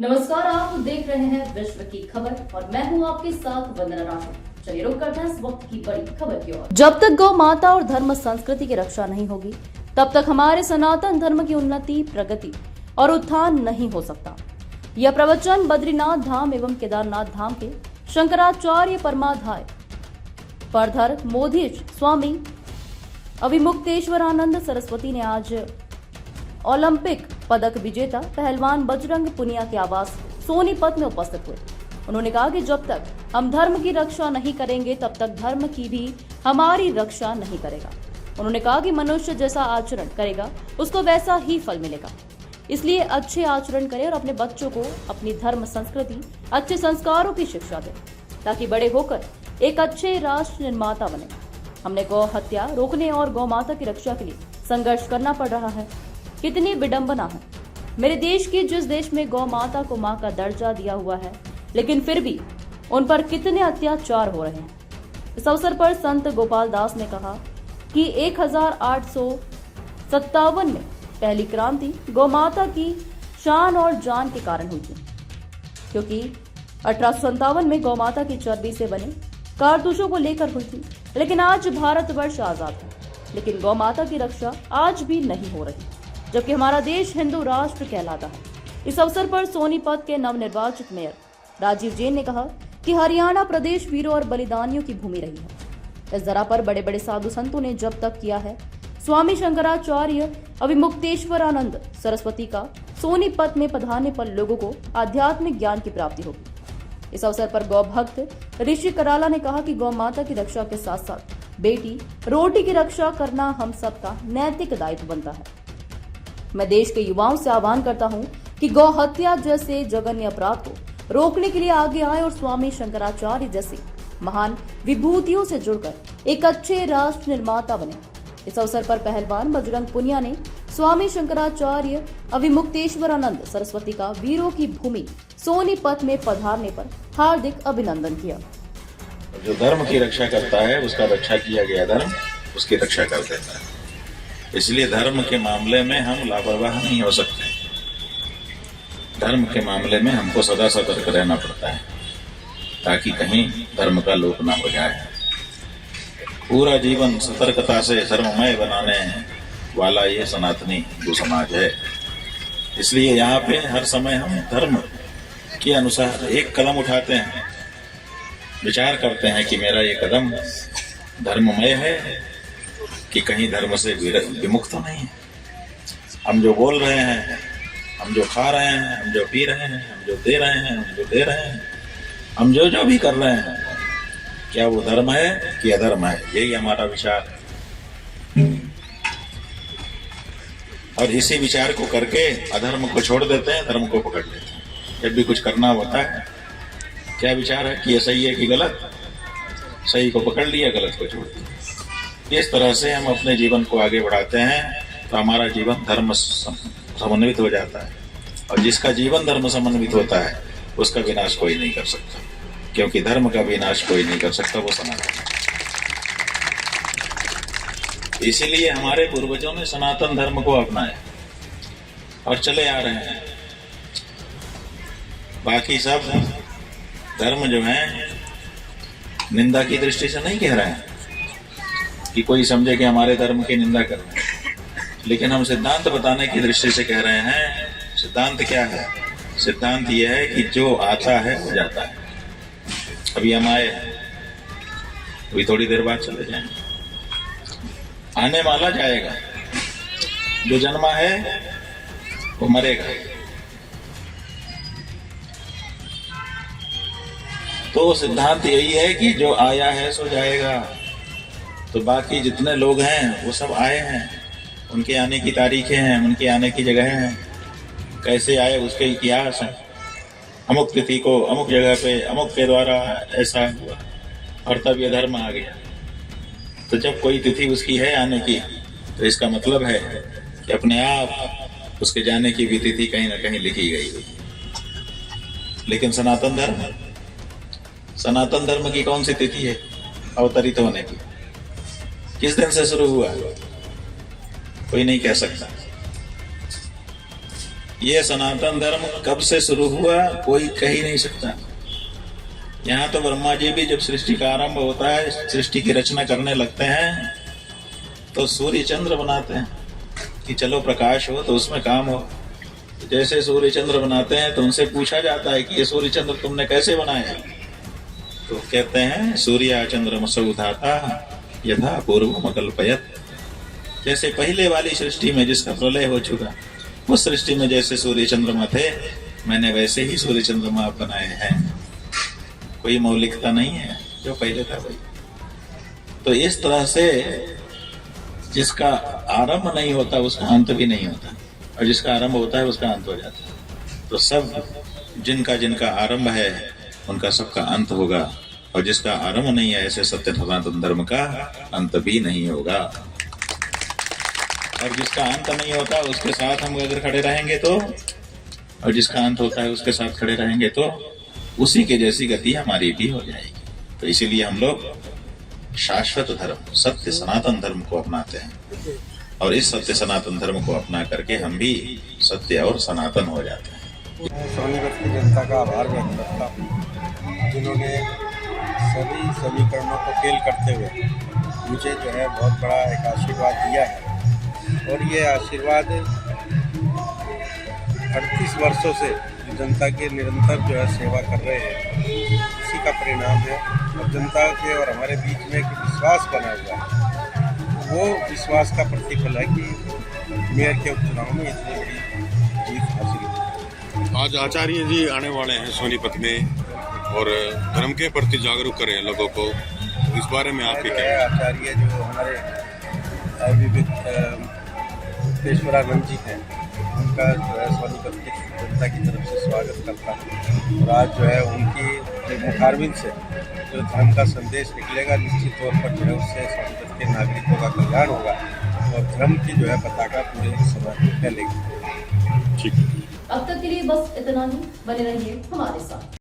नमस्कार, आप देख रहे हैं विश्व की खबर और मैं हूं आपके साथ वंदना राठौर। चलिए रुक करते हैं इस वक्त की बड़ी खबर की ओर। जब तक गौ माता और धर्म संस्कृति की रक्षा नहीं होगी, तब तक हमारे सनातन धर्म की उन्नति, प्रगति और उत्थान नहीं हो सकता। यह प्रवचन बद्रीनाथ धाम एवं केदारनाथ धाम के शंकराचार्य परमाधाय परधर मोधीश स्वामी अविमुक्तेश्वरानंद सरस्वती ने आज ओलंपिक पदक विजेता पहलवान बजरंग पुनिया के आवास सोनीपत में उपस्थित हुए। उन्होंने कहा कि जब तक हम धर्म की रक्षा नहीं करेंगे, तब तक धर्म की भी हमारी रक्षा नहीं करेगा। उन्होंने कहा कि मनुष्य जैसा आचरण करेगा, उसको वैसा ही फल मिलेगा। इसलिए अच्छे आचरण करें और अपने बच्चों को अपनी धर्म संस्कृति, अच्छे संस्कारों की शिक्षा दें, ताकि बड़े होकर एक अच्छे राष्ट्र निर्माता बने। हमने गौ हत्या रोकने और गौ माता की रक्षा के लिए संघर्ष करना पड़ रहा है। कितनी विडंबना है मेरे देश की, जिस देश में गौ माता को मां का दर्जा दिया हुआ है, लेकिन फिर भी उन पर कितने अत्याचार हो रहे हैं। इस अवसर पर संत गोपाल दास ने कहा कि 1857 में पहली क्रांति गौ माता की शान और जान के कारण हुई थी, क्योंकि 1857 में गौ माता की चर्बी से बने कारतूसों को लेकर हुई थी। लेकिन आज भारतवर्ष आजाद है, लेकिन गौ माता की रक्षा आज भी नहीं हो रही, जबकि हमारा देश हिंदू राष्ट्र कहलाता है। इस अवसर पर सोनीपत के नवनिर्वाचित मेयर राजीव जैन ने कहा कि हरियाणा प्रदेश वीरों और बलिदानियों की भूमि रही है। इस जगह पर बड़े बड़े साधु संतों ने जब तक किया है। स्वामी शंकराचार्य अविमुक्तेश्वरानंद सरस्वती का सोनीपत में पधारने पर लोगों को आध्यात्मिक ज्ञान की प्राप्ति होगी। इस अवसर पर गौ भक्त ऋषि कराला ने कहा कि गौ माता की रक्षा के साथ साथ बेटी रोटी की रक्षा करना हम सबका नैतिक दायित्व बनता है। मैं देश के युवाओं से आह्वान करता हूं कि गौ हत्या जैसे जघन्य अपराध को रोकने के लिए आगे आए और स्वामी शंकराचार्य जैसे महान विभूतियों से जुड़कर एक अच्छे राष्ट्र निर्माता बने। इस अवसर पर पहलवान बजरंग पुनिया ने स्वामी शंकराचार्य अविमुक्तेश्वरानंद सरस्वती का वीरों की भूमि सोनीपत में पधारने पर हार्दिक अभिनंदन किया। जो धर्म की रक्षा करता है, उसका रक्षा किया गया धर्म उसकी रक्षा कर देता है। इसलिए धर्म के मामले में हम लापरवाह नहीं हो सकते। धर्म के मामले में हमको सदा सतर्क रहना पड़ता है, ताकि कहीं धर्म का लोप ना हो जाए। पूरा जीवन सतर्कता से धर्ममय बनाने वाला ये सनातनी हिंदू समाज है। इसलिए यहाँ पे हर समय हम धर्म के अनुसार एक कदम उठाते हैं, विचार करते हैं कि मेरा ये कदम धर्ममय है कि कहीं धर्म से विमुक्त तो नहीं है। हम जो बोल रहे हैं, हम जो खा रहे हैं, हम जो पी रहे हैं, हम जो दे रहे हैं, हम जो दे रहे हैं, हम जो भी कर रहे हैं, क्या वो धर्म है कि अधर्म है? यही हमारा विचार है। और इसी विचार को करके अधर्म को छोड़ देते हैं, धर्म को पकड़ लेते हैं। जब भी कुछ करना होता है, क्या विचार है कि ये सही है कि गलत? सही को पकड़ लिया, गलत को छोड़ दिया। इस तरह से हम अपने जीवन को आगे बढ़ाते हैं तो हमारा जीवन धर्म समन्वित हो जाता है। और जिसका जीवन धर्म समन्वित होता है, उसका विनाश कोई नहीं कर सकता, क्योंकि धर्म का विनाश कोई नहीं कर सकता, वो सनातन है। इसीलिए हमारे पूर्वजों ने सनातन धर्म को अपनाया और चले आ रहे हैं। बाकी सब धर्म जो है निंदा की दृष्टि से नहीं कह रहे हैं कि कोई समझे कि हमारे धर्म की निंदा कर रहे हैं, लेकिन हम सिद्धांत बताने की दृष्टि से कह रहे हैं। सिद्धांत क्या है? सिद्धांत यह है कि जो आता है वो जाता है। अभी हम आए, अभी थोड़ी देर बाद चले जाएंगे। आने वाला जाएगा, जो जन्मा है वो मरेगा। तो सिद्धांत यही है कि जो आया है सो जाएगा। तो बाकी जितने लोग हैं वो सब आए हैं, उनके आने की तारीखें हैं, उनके आने की जगह हैं, कैसे आए उसके इतिहास हैं। अमुक तिथि को अमुक जगह पे अमुक के द्वारा ऐसा हुआ और तब ये धर्म आ गया। तो जब कोई तिथि उसकी है आने की, तो इसका मतलब है कि अपने आप उसके जाने की भी तिथि कहीं ना कहीं लिखी गई हुई। लेकिन सनातन धर्म की कौन सी तिथि है अवतरित होने की? किस दिन से शुरू हुआ? कोई नहीं कह सकता। ये सनातन धर्म कब से शुरू हुआ कोई कह ही नहीं सकता। यहाँ तो ब्रह्मा जी भी जब सृष्टि का आरंभ होता है, सृष्टि की रचना करने लगते हैं, तो सूर्य चंद्र बनाते हैं कि चलो प्रकाश हो तो उसमें काम हो। जैसे सूर्य चंद्र बनाते हैं तो उनसे पूछा जाता है कि ये सूर्य चंद्र तुमने कैसे बनाया? तो कहते हैं सूर्य चंद्रमसौ धाता यथा पूर्व अकल्पयत। जैसे पहले वाली सृष्टि में जिसका प्रलय हो चुका, उस सृष्टि में जैसे सूर्य चंद्रमा थे, मैंने वैसे ही सूर्य चंद्रमा बनाए हैं। कोई मौलिकता नहीं है, जो पहले था वही। तो इस तरह से जिसका आरंभ नहीं होता उसका अंत भी नहीं होता, और जिसका आरंभ होता है उसका अंत हो जाता है। तो सब जिनका जिनका आरंभ है उनका सबका अंत होगा, और जिसका आरंभ नहीं है ऐसे सत्य सनातन धर्म का अंत भी नहीं होगा। और जिसका अंत नहीं होता उसके साथ हम अगर खड़े रहेंगे तो, और जिसका अंत होता है उसके साथ खड़े रहेंगे तो उसी के जैसी गति हमारी भी हो जाएगी। तो इसीलिए हम लोग शाश्वत धर्म सत्य सनातन धर्म को अपनाते हैं, और इस सत्य सनातन धर्म को अपना करके हम भी सत्य और सनातन हो जाते हैं। सोनीपत की जनता का आभार व्यक्त करता हूँ, जिन्होंने सभी समीकरणों को फेल करते हुए मुझे जो है बहुत बड़ा एक आशीर्वाद दिया है। और ये आशीर्वाद 38 वर्षों से जनता के निरंतर जो है सेवा कर रहे हैं, इसी का परिणाम है। और जनता के और हमारे बीच में एक विश्वास बना हुआ है, वो विश्वास का प्रतिफल है कि मेयर के उपचुनाव में इतनी बड़ी जीत हासिल हुई। आज आचार्य जी आने वाले हैं सोनीपत में और धर्म के प्रति जागरूक करें लोगों को, इस बारे में आपके क्या? आचार्य जो हमारे पेश्वरानंद जी हैं, उनका जो है सोनीपत की जनता की तरफ से स्वागत करता है। और आज जो है उनकी मुखारबिंद से जो धर्म का संदेश निकलेगा, निश्चित तौर पर जो है उससे सोनीपत के नागरिकों का कल्याण होगा और धर्म की जो है पताका पूरे समाज में फैलेगी। ठीक है। अब तक के लिए बस इतना ही। बने रहिए हमारे साथ।